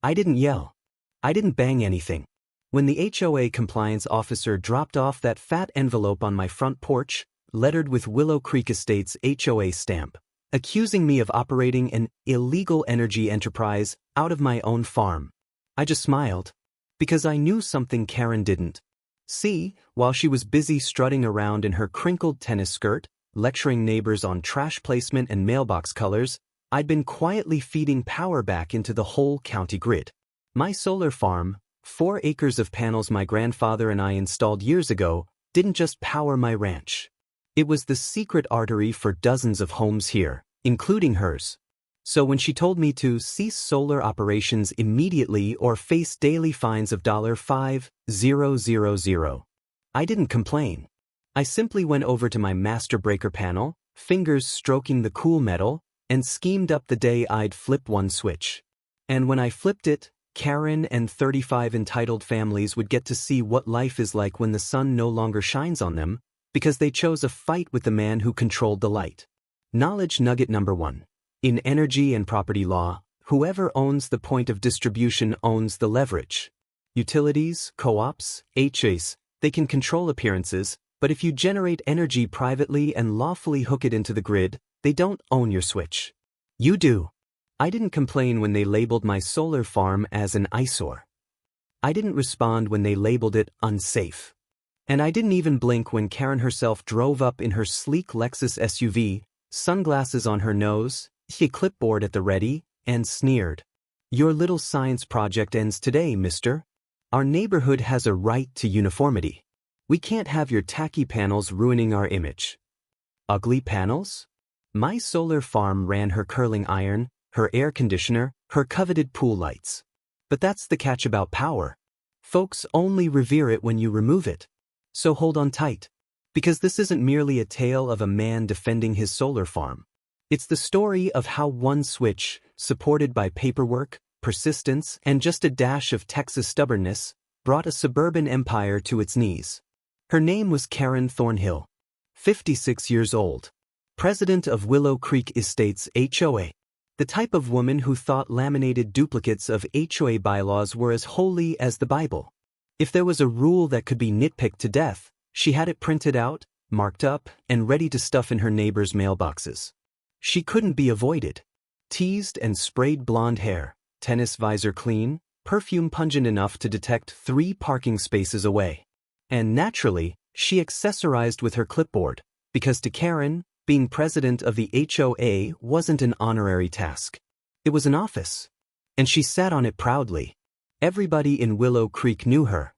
I didn't yell. I didn't bang anything. When the HOA compliance officer dropped off that fat envelope on my front porch, lettered with Willow Creek Estates HOA stamp, accusing me of operating an illegal energy enterprise out of my own farm, I just smiled. Because I knew something Karen didn't. See, while she was busy strutting around in her crinkled tennis skirt, lecturing neighbors on trash placement and mailbox colors, I'd been quietly feeding power back into the whole county grid. My solar farm, 4 acres of panels my grandfather and I installed years ago, didn't just power my ranch. It was the secret artery for dozens of homes here, including hers. So when she told me to cease solar operations immediately or face daily fines of $5,000, I didn't complain. I simply went over to my master breaker panel, fingers stroking the cool metal, and schemed up the day I'd flip one switch. And when I flipped it, Karen and 35 entitled families would get to see what life is like when the sun no longer shines on them, because they chose a fight with the man who controlled the light. Knowledge nugget number 1. In energy and property law, whoever owns the point of distribution owns the leverage. Utilities, co-ops, HOAs, they can control appearances, but if you generate energy privately and lawfully hook it into the grid, they don't own your switch. You do. I didn't complain when they labeled my solar farm as an eyesore. I didn't respond when they labeled it unsafe. And I didn't even blink when Karen herself drove up in her sleek Lexus SUV, sunglasses on her nose, a clipboard at the ready, and sneered. Your little science project ends today, mister. Our neighborhood has a right to uniformity. We can't have your tacky panels ruining our image. Ugly panels? My solar farm ran her curling iron, her air conditioner, her coveted pool lights. But that's the catch about power. Folks only revere it when you remove it. So hold on tight. Because this isn't merely a tale of a man defending his solar farm. It's the story of how one switch, supported by paperwork, persistence, and just a dash of Texas stubbornness, brought a suburban empire to its knees. Her name was Karen Thornhill, 56 years old, president of Willow Creek Estates HOA, the type of woman who thought laminated duplicates of HOA bylaws were as holy as the Bible. If there was a rule that could be nitpicked to death, she had it printed out, marked up, and ready to stuff in her neighbors' mailboxes. She couldn't be avoided. Teased and sprayed blonde hair, tennis visor clean, perfume pungent enough to detect 3 parking spaces away. And naturally, she accessorized with her clipboard, because to Karen, being president of the HOA wasn't an honorary task. It was an office. And she sat on it proudly. Everybody in Willow Creek knew her.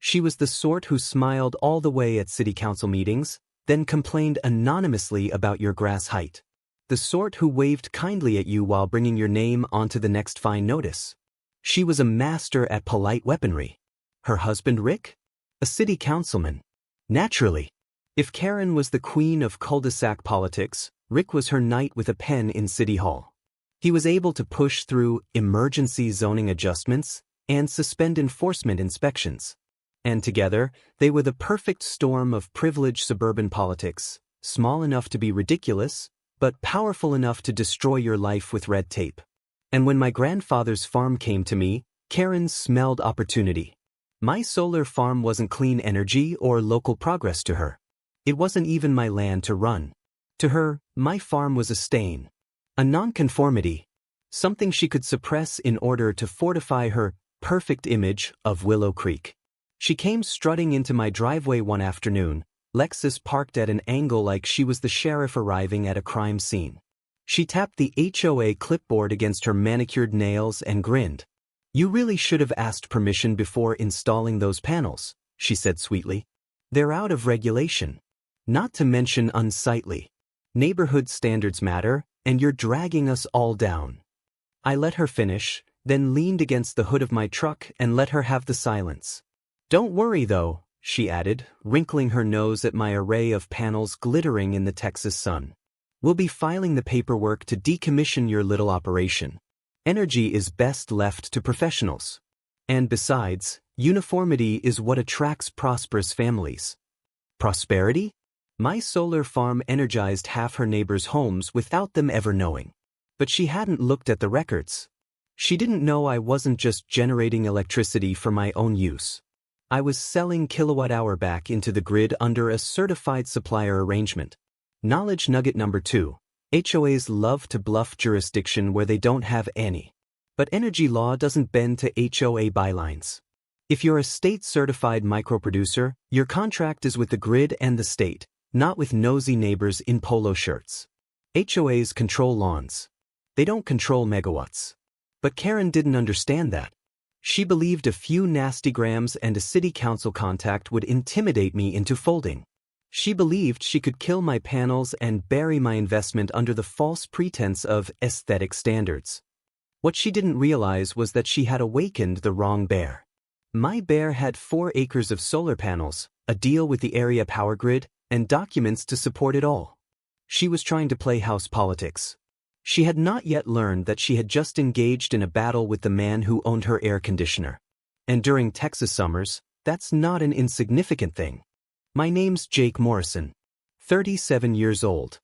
She was the sort who smiled all the way at city council meetings, then complained anonymously about your grass height. The sort who waved kindly at you while bringing your name onto the next fine notice. She was a master at polite weaponry. Her husband Rick? A city councilman. Naturally. If Karen was the queen of cul-de-sac politics, Rick was her knight with a pen in City Hall. He was able to push through emergency zoning adjustments and suspend enforcement inspections. And together, they were the perfect storm of privileged suburban politics, small enough to be ridiculous, but powerful enough to destroy your life with red tape. And when my grandfather's farm came to me, Karen smelled opportunity. My solar farm wasn't clean energy or local progress to her. It wasn't even my land to run. To her, my farm was a stain, a nonconformity, something she could suppress in order to fortify her perfect image of Willow Creek. She came strutting into my driveway one afternoon, Lexus parked at an angle like she was the sheriff arriving at a crime scene. She tapped the HOA clipboard against her manicured nails and grinned. You really should have asked permission before installing those panels, she said sweetly. They're out of regulation. Not to mention unsightly. Neighborhood standards matter, and you're dragging us all down. I let her finish, then leaned against the hood of my truck and let her have the silence. Don't worry though, she added, wrinkling her nose at my array of panels glittering in the Texas sun. We'll be filing the paperwork to decommission your little operation. Energy is best left to professionals. And besides, uniformity is what attracts prosperous families. Prosperity? My solar farm energized half her neighbors' homes without them ever knowing. But she hadn't looked at the records. She didn't know I wasn't just generating electricity for my own use. I was selling kilowatt-hour back into the grid under a certified supplier arrangement. Knowledge nugget number 2. HOAs love to bluff jurisdiction where they don't have any. But energy law doesn't bend to HOA bylines. If you're a state-certified microproducer, your contract is with the grid and the state, not with nosy neighbors in polo shirts. HOAs control lawns. They don't control megawatts. But Karen didn't understand that. She believed a few nasty grams and a city council contact would intimidate me into folding. She believed she could kill my panels and bury my investment under the false pretense of aesthetic standards. What she didn't realize was that she had awakened the wrong bear. My bear had 4 acres of solar panels, a deal with the area power grid, and documents to support it all. She was trying to play house politics. She had not yet learned that she had just engaged in a battle with the man who owned her air conditioner. And during Texas summers, that's not an insignificant thing. My name's Jake Morrison, 37 years old.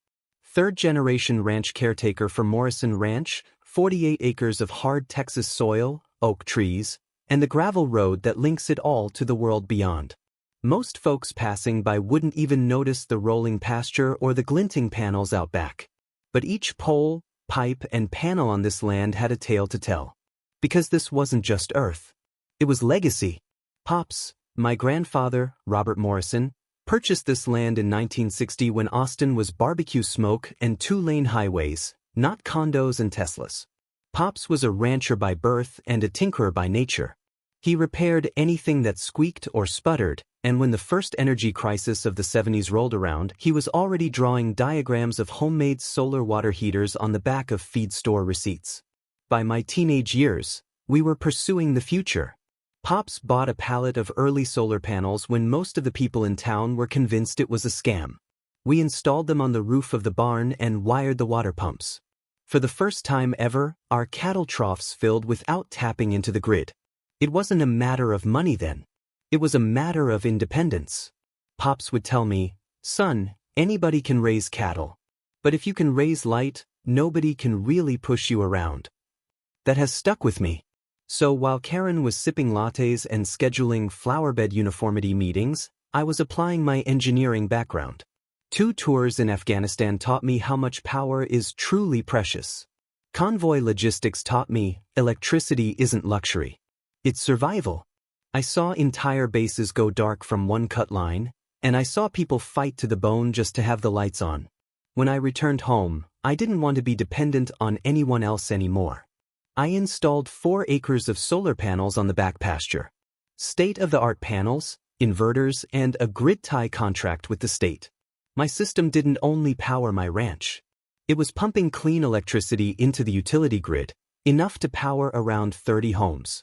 Third-generation ranch caretaker for Morrison Ranch, 48 acres of hard Texas soil, oak trees, and the gravel road that links it all to the world beyond. Most folks passing by wouldn't even notice the rolling pasture or the glinting panels out back. But each pole, pipe, and panel on this land had a tale to tell. Because this wasn't just earth. It was legacy. Pops, my grandfather, Robert Morrison, purchased this land in 1960 when Austin was barbecue smoke and 2-lane highways, not condos and Teslas. Pops was a rancher by birth and a tinkerer by nature. He repaired anything that squeaked or sputtered, and when the first energy crisis of the 70s rolled around, he was already drawing diagrams of homemade solar water heaters on the back of feed store receipts. By my teenage years, we were pursuing the future. Pops bought a pallet of early solar panels when most of the people in town were convinced it was a scam. We installed them on the roof of the barn and wired the water pumps. For the first time ever, our cattle troughs filled without tapping into the grid. It wasn't a matter of money then. It was a matter of independence. Pops would tell me, "Son, anybody can raise cattle. But if you can raise light, nobody can really push you around." That has stuck with me. So while Karen was sipping lattes and scheduling flowerbed uniformity meetings, I was applying my engineering background. 2 tours in Afghanistan taught me how much power is truly precious. Convoy logistics taught me electricity isn't luxury. It's survival. I saw entire bases go dark from one cut line, and I saw people fight to the bone just to have the lights on. When I returned home, I didn't want to be dependent on anyone else anymore. I installed 4 acres of solar panels on the back pasture. State-of-the-art panels, inverters, and a grid tie contract with the state. My system didn't only power my ranch. It was pumping clean electricity into the utility grid, enough to power around 30 homes.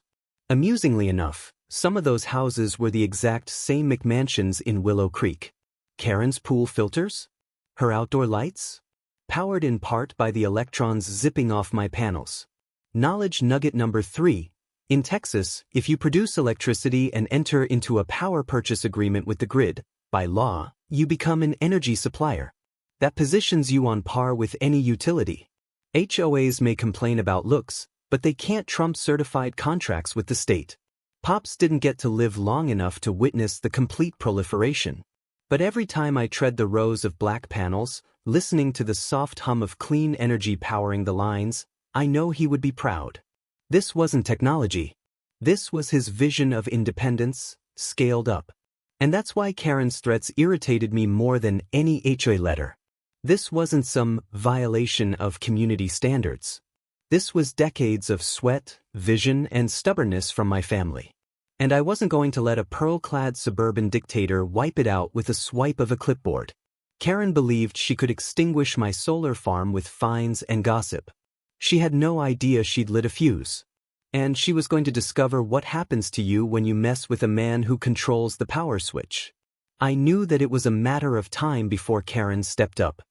Amusingly enough, some of those houses were the exact same McMansions in Willow Creek. Karen's pool filters? Her outdoor lights? Powered in part by the electrons zipping off my panels. Knowledge nugget number 3. In Texas, if you produce electricity and enter into a power purchase agreement with the grid, by law, you become an energy supplier. That positions you on par with any utility. HOAs may complain about looks, but they can't trump certified contracts with the state. Pops didn't get to live long enough to witness the complete proliferation. But every time I tread the rows of black panels, listening to the soft hum of clean energy powering the lines, I know he would be proud. This wasn't technology. This was his vision of independence, scaled up. And that's why Karen's threats irritated me more than any HOA letter. This wasn't some violation of community standards. This was decades of sweat, vision, and stubbornness from my family. And I wasn't going to let a pearl-clad suburban dictator wipe it out with a swipe of a clipboard. Karen believed she could extinguish my solar farm with fines and gossip. She had no idea she'd lit a fuse. And she was going to discover what happens to you when you mess with a man who controls the power switch. I knew that it was a matter of time before Karen stepped up.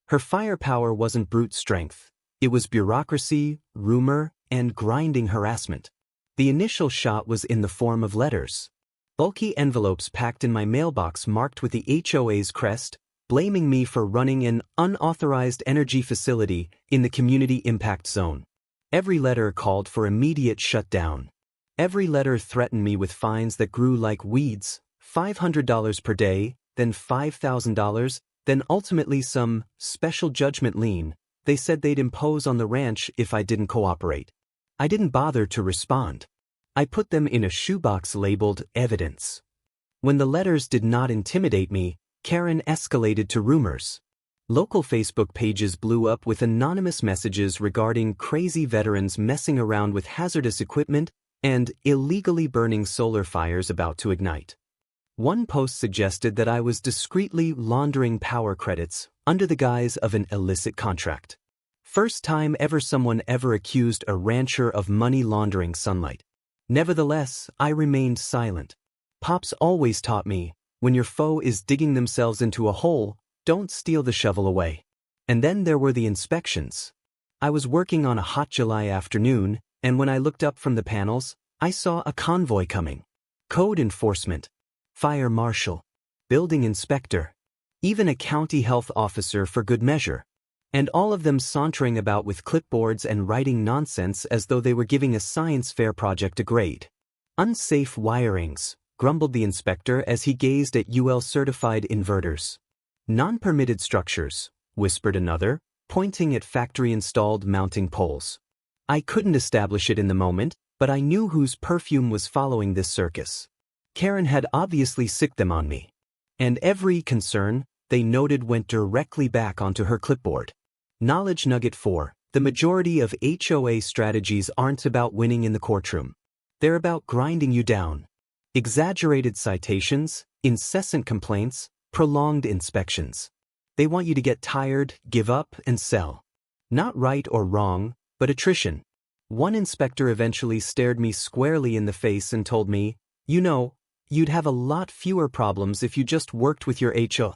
Her firepower wasn't brute strength. It was bureaucracy, rumor, and grinding harassment. The initial shot was in the form of letters. Bulky envelopes packed in my mailbox marked with the HOA's crest, blaming me for running an unauthorized energy facility in the community impact zone. Every letter called for immediate shutdown. Every letter threatened me with fines that grew like weeds, $500 per day, then $5,000, then ultimately some special judgment lien they said they'd impose on the ranch if I didn't cooperate. I didn't bother to respond. I put them in a shoebox labeled evidence. When the letters did not intimidate me, Karen escalated to rumors. Local Facebook pages blew up with anonymous messages regarding crazy veterans messing around with hazardous equipment and illegally burning solar fires about to ignite. One post suggested that I was discreetly laundering power credits under the guise of an illicit contract. First time ever someone ever accused a rancher of money laundering sunlight. Nevertheless, I remained silent. Pops always taught me, when your foe is digging themselves into a hole, don't steal the shovel away. And then there were the inspections. I was working on a hot July afternoon, and when I looked up from the panels, I saw a convoy coming. Code enforcement, fire marshal, building inspector, even a county health officer for good measure. And all of them sauntering about with clipboards and writing nonsense as though they were giving a science fair project a grade. Unsafe wirings, grumbled the inspector as he gazed at UL-certified inverters. Non-permitted structures, whispered another, pointing at factory-installed mounting poles. I couldn't establish it in the moment, but I knew whose perfume was following this circus. Karen had obviously sicked them on me. And every concern they noted went directly back onto her clipboard. Knowledge nugget 4. The majority of HOA strategies aren't about winning in the courtroom. They're about grinding you down. Exaggerated citations, incessant complaints, prolonged inspections. They want you to get tired, give up, and sell. Not right or wrong, but attrition. One inspector eventually stared me squarely in the face and told me, "You know, you'd have a lot fewer problems if you just worked with your HOA."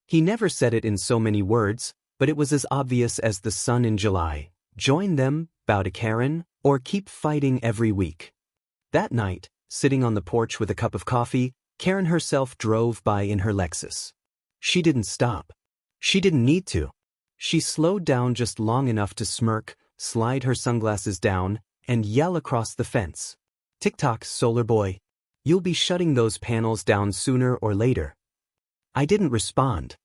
He never said it in so many words, but it was as obvious as the sun in July. Join them, bow to Karen, or keep fighting every week. That night, sitting on the porch with a cup of coffee, Karen herself drove by in her Lexus. She didn't stop. She didn't need to. She slowed down just long enough to smirk, slide her sunglasses down, and yell across the fence. "Tick-tock, solar boy. You'll be shutting those panels down sooner or later." I didn't respond.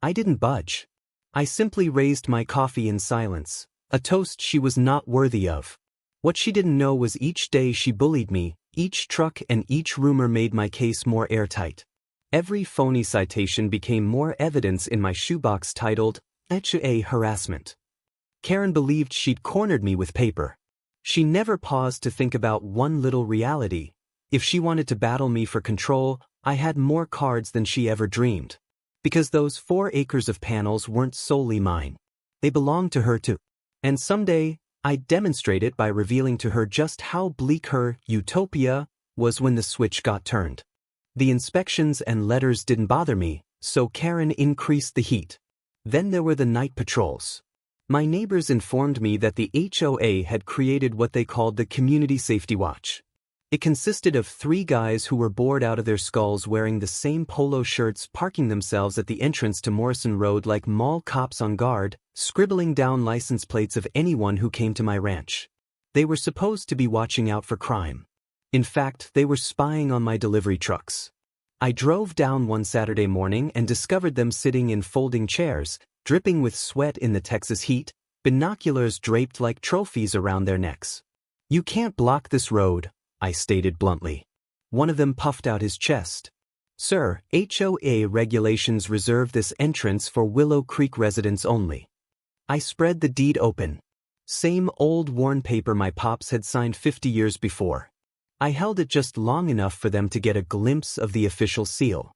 I didn't budge. I simply raised my coffee in silence, a toast she was not worthy of. What she didn't know was each day she bullied me, each truck and each rumor made my case more airtight. Every phony citation became more evidence in my shoebox titled, HOA harassment. Karen believed she'd cornered me with paper. She never paused to think about one little reality. If she wanted to battle me for control, I had more cards than she ever dreamed. Because those 4 acres of panels weren't solely mine. They belonged to her too. And someday, I'd demonstrate it by revealing to her just how bleak her utopia was when the switch got turned. The inspections and letters didn't bother me, so Karen increased the heat. Then there were the night patrols. My neighbors informed me that the HOA had created what they called the Community Safety Watch. It consisted of 3 guys who were bored out of their skulls wearing the same polo shirts, parking themselves at the entrance to Morrison Road like mall cops on guard, scribbling down license plates of anyone who came to my ranch. They were supposed to be watching out for crime. In fact, they were spying on my delivery trucks. I drove down one Saturday morning and discovered them sitting in folding chairs, dripping with sweat in the Texas heat, binoculars draped like trophies around their necks. "You can't block this road," I stated bluntly. One of them puffed out his chest. "Sir, HOA regulations reserve this entrance for Willow Creek residents only." I spread the deed open. Same old worn paper my pops had signed 50 years before. I held it just long enough for them to get a glimpse of the official seal.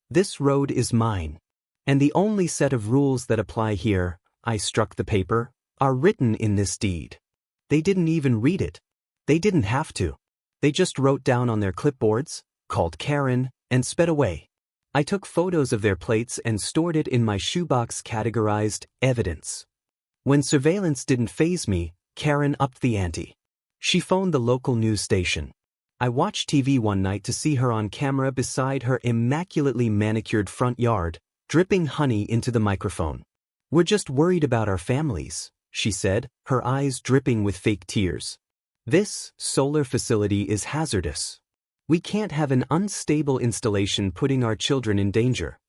"This road is mine. And the only set of rules that apply here," I struck the paper, "are written in this deed." They didn't even read it. They didn't have to. They just wrote down on their clipboards, called Karen, and sped away. I took photos of their plates and stored it in my shoebox categorized evidence. When surveillance didn't faze me, Karen upped the ante. She phoned the local news station. I watched TV one night to see her on camera beside her immaculately manicured front yard, dripping honey into the microphone. "We're just worried about our families," she said, her eyes dripping with fake tears. This solar facility is hazardous. We can't have an unstable installation putting our children in danger.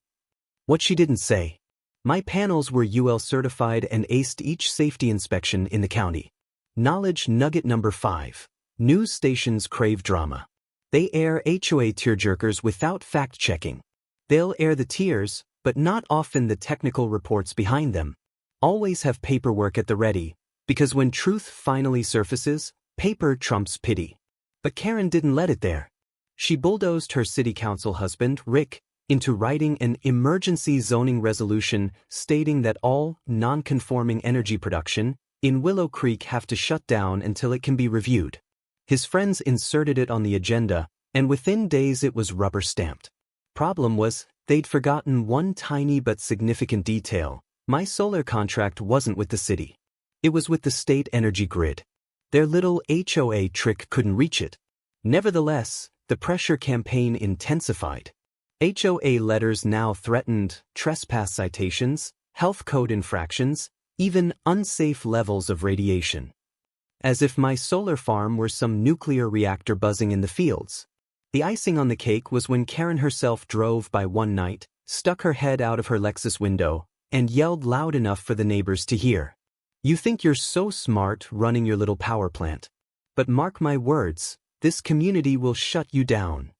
What she didn't say. My panels were UL certified and aced each safety inspection in the county. Knowledge nugget number 5. News stations crave drama. They air HOA tearjerkers without fact-checking. They'll air the tears, but not often the technical reports behind them. Always have paperwork at the ready, because when truth finally surfaces, paper trumps pity. But Karen didn't let it there. She bulldozed her city council husband, Rick, into writing an emergency zoning resolution stating that all non-conforming energy production in Willow Creek have to shut down until it can be reviewed. His friends inserted it on the agenda, and within days it was rubber-stamped. Problem was, they'd forgotten one tiny but significant detail. My solar contract wasn't with the city. It was with the state energy grid. Their little HOA trick couldn't reach it. Nevertheless, the pressure campaign intensified. HOA letters now threatened trespass citations, health code infractions, even unsafe levels of radiation. As if my solar farm were some nuclear reactor buzzing in the fields. The icing on the cake was when Karen herself drove by one night, stuck her head out of her Lexus window, and yelled loud enough for the neighbors to hear. You think you're so smart running your little power plant. But mark my words, this community will shut you down.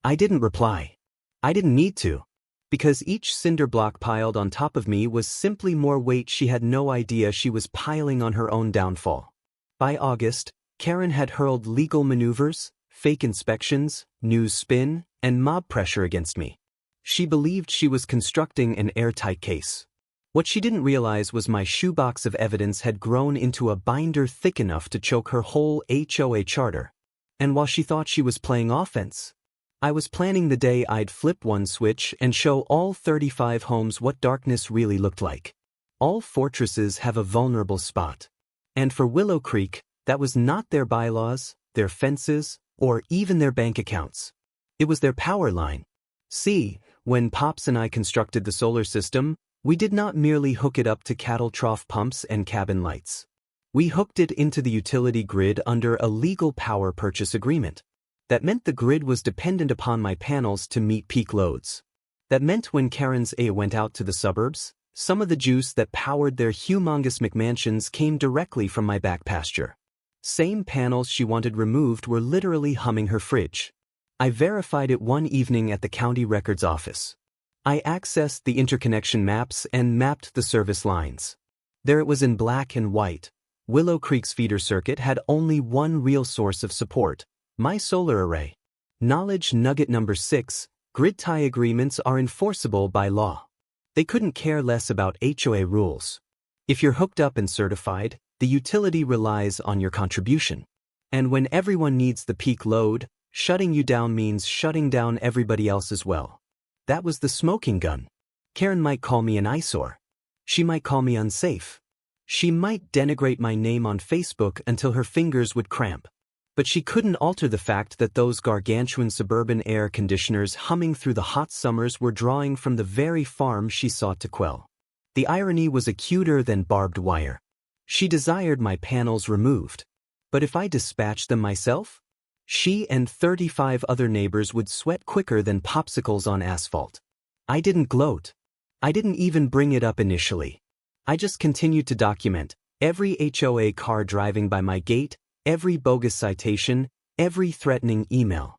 I didn't reply. I didn't need to. Because each cinder block piled on top of me was simply more weight she had no idea she was piling on her own downfall. By August, Karen had hurled legal maneuvers, fake inspections, news spin, and mob pressure against me. She believed she was constructing an airtight case. What she didn't realize was my shoebox of evidence had grown into a binder thick enough to choke her whole HOA charter. And while she thought she was playing offense, I was planning the day I'd flip one switch and show all 35 homes what darkness really looked like. All fortresses have a vulnerable spot. And for Willow Creek, that was not their bylaws, their fences, or even their bank accounts. It was their power line. See, when Pops and I constructed the solar system, we did not merely hook it up to cattle trough pumps and cabin lights. We hooked it into the utility grid under a legal power purchase agreement. That meant the grid was dependent upon my panels to meet peak loads. That meant when Karen's A went out to the suburbs, some of the juice that powered their humongous McMansions came directly from my back pasture. Same panels she wanted removed were literally humming her fridge. I verified it one evening at the county records office. I accessed the interconnection maps and mapped the service lines. There it was in black and white. Willow Creek's feeder circuit had only one real source of support, my solar array. Knowledge nugget number 6, grid tie agreements are enforceable by law. They couldn't care less about HOA rules. If you're hooked up and certified, the utility relies on your contribution. And when everyone needs the peak load, shutting you down means shutting down everybody else as well. That was the smoking gun. Karen might call me an eyesore. She might call me unsafe. She might denigrate my name on Facebook until her fingers would cramp. But she couldn't alter the fact that those gargantuan suburban air conditioners humming through the hot summers were drawing from the very farm she sought to quell. The irony was acuter than barbed wire. She desired my panels removed. But if I dispatched them myself, she and 35 other neighbors would sweat quicker than popsicles on asphalt. I didn't gloat. I didn't even bring it up initially. I just continued to document every HOA car driving by my gate, every bogus citation, every threatening email.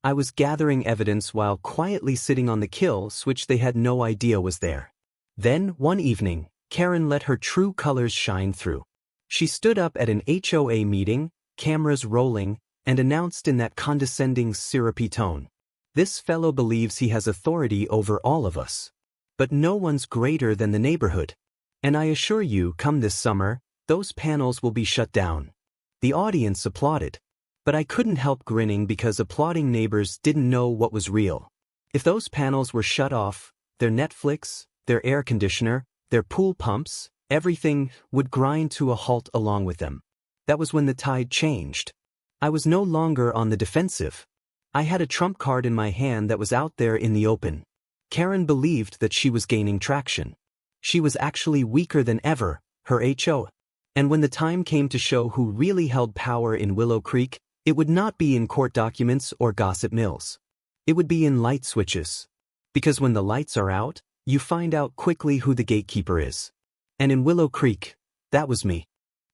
I was gathering evidence while quietly sitting on the kill switch they had no idea was there. Then, one evening, Karen let her true colors shine through. She stood up at an HOA meeting, cameras rolling, and announced in that condescending, syrupy tone, "This fellow believes he has authority over all of us. But no one's greater than the neighborhood. And I assure you, come this summer, those panels will be shut down." The audience applauded. But I couldn't help grinning because applauding neighbors didn't know what was real. If those panels were shut off, their Netflix, their air conditioner, their pool pumps, everything would grind to a halt along with them. That was when the tide changed. I was no longer on the defensive. I had a trump card in my hand that was out there in the open. Karen believed that she was gaining traction. She was actually weaker than ever. Her HOA And when the time came to show who really held power in Willow Creek, it would not be in court documents or gossip mills. It would be in light switches. Because when the lights are out, you find out quickly who the gatekeeper is. And in Willow Creek, that was me.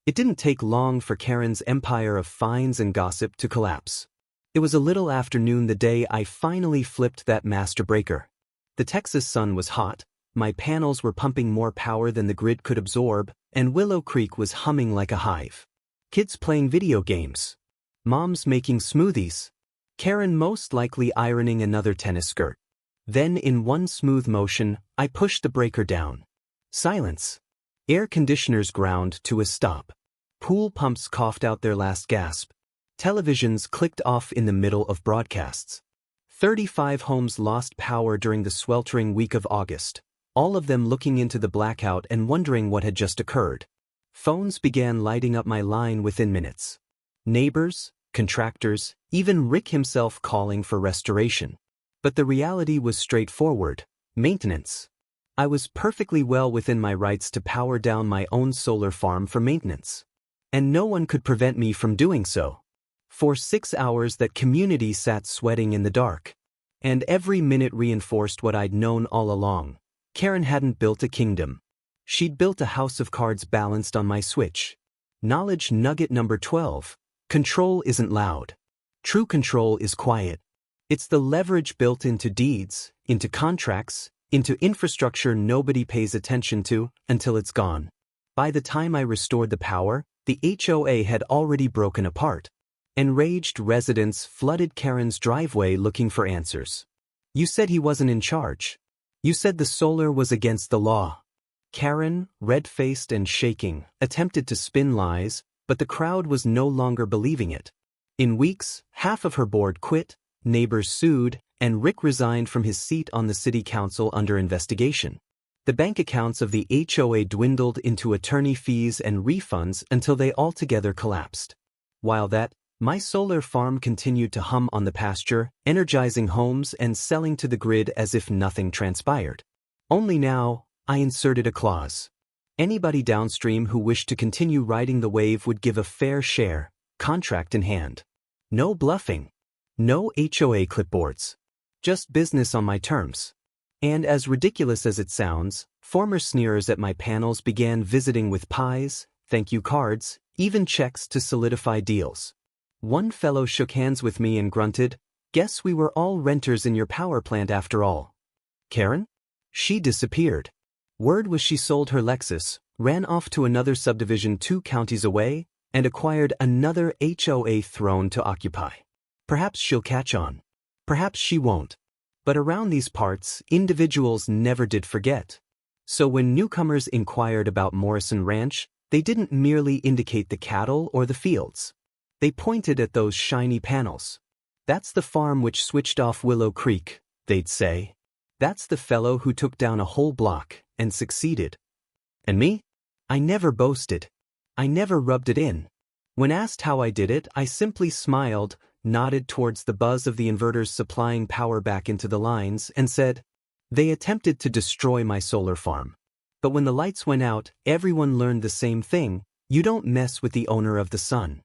It didn't take long for Karen's empire of fines and gossip to collapse. It was a little after noon the day I finally flipped that master breaker. The Texas sun was hot, my panels were pumping more power than the grid could absorb, and Willow Creek was humming like a hive. Kids playing video games. Moms making smoothies. Karen most likely ironing another tennis skirt. Then in one smooth motion, I pushed the breaker down. Silence. Air conditioners ground to a stop. Pool pumps coughed out their last gasp. Televisions clicked off in the middle of broadcasts. 35 homes lost power during the sweltering week of August, all of them looking into the blackout and wondering what had just occurred. Phones began lighting up my line within minutes. Neighbors, contractors, even Rick himself calling for restoration. But the reality was straightforward: maintenance. I was perfectly well within my rights to power down my own solar farm for maintenance. And no one could prevent me from doing so. For 6 hours that community sat sweating in the dark. And every minute reinforced what I'd known all along. Karen hadn't built a kingdom. She'd built a house of cards balanced on my switch. Knowledge nugget number 12. Control isn't loud. True control is quiet. It's the leverage built into deeds, into contracts, into infrastructure nobody pays attention to until it's gone. By the time I restored the power, the HOA had already broken apart. Enraged residents flooded Karen's driveway looking for answers. You said he wasn't in charge. You said the solar was against the law. Karen, red-faced and shaking, attempted to spin lies, but the crowd was no longer believing it. In weeks, half of her board quit, neighbors sued, and Rick resigned from his seat on the city council under investigation. The bank accounts of the HOA dwindled into attorney fees and refunds until they altogether collapsed. While my solar farm continued to hum on the pasture, energizing homes and selling to the grid as if nothing transpired. Only now, I inserted a clause. Anybody downstream who wished to continue riding the wave would give a fair share, contract in hand. No bluffing. No HOA clipboards. Just business on my terms. And as ridiculous as it sounds, former sneerers at my panels began visiting with pies, thank you cards, even checks to solidify deals. One fellow shook hands with me and grunted, "Guess we were all renters in your power plant after all." Karen? She disappeared. Word was she sold her Lexus, ran off to another subdivision 2 counties away, and acquired another HOA throne to occupy. Perhaps she'll catch on. Perhaps she won't. But around these parts, individuals never did forget. So when newcomers inquired about Morrison Ranch, they didn't merely indicate the cattle or the fields. They pointed at those shiny panels. That's the farm which switched off Willow Creek, they'd say. That's the fellow who took down a whole block and succeeded. And me? I never boasted. I never rubbed it in. When asked how I did it, I simply smiled, nodded towards the buzz of the inverters supplying power back into the lines, and said, "They attempted to destroy my solar farm. But when the lights went out, everyone learned the same thing: you don't mess with the owner of the sun."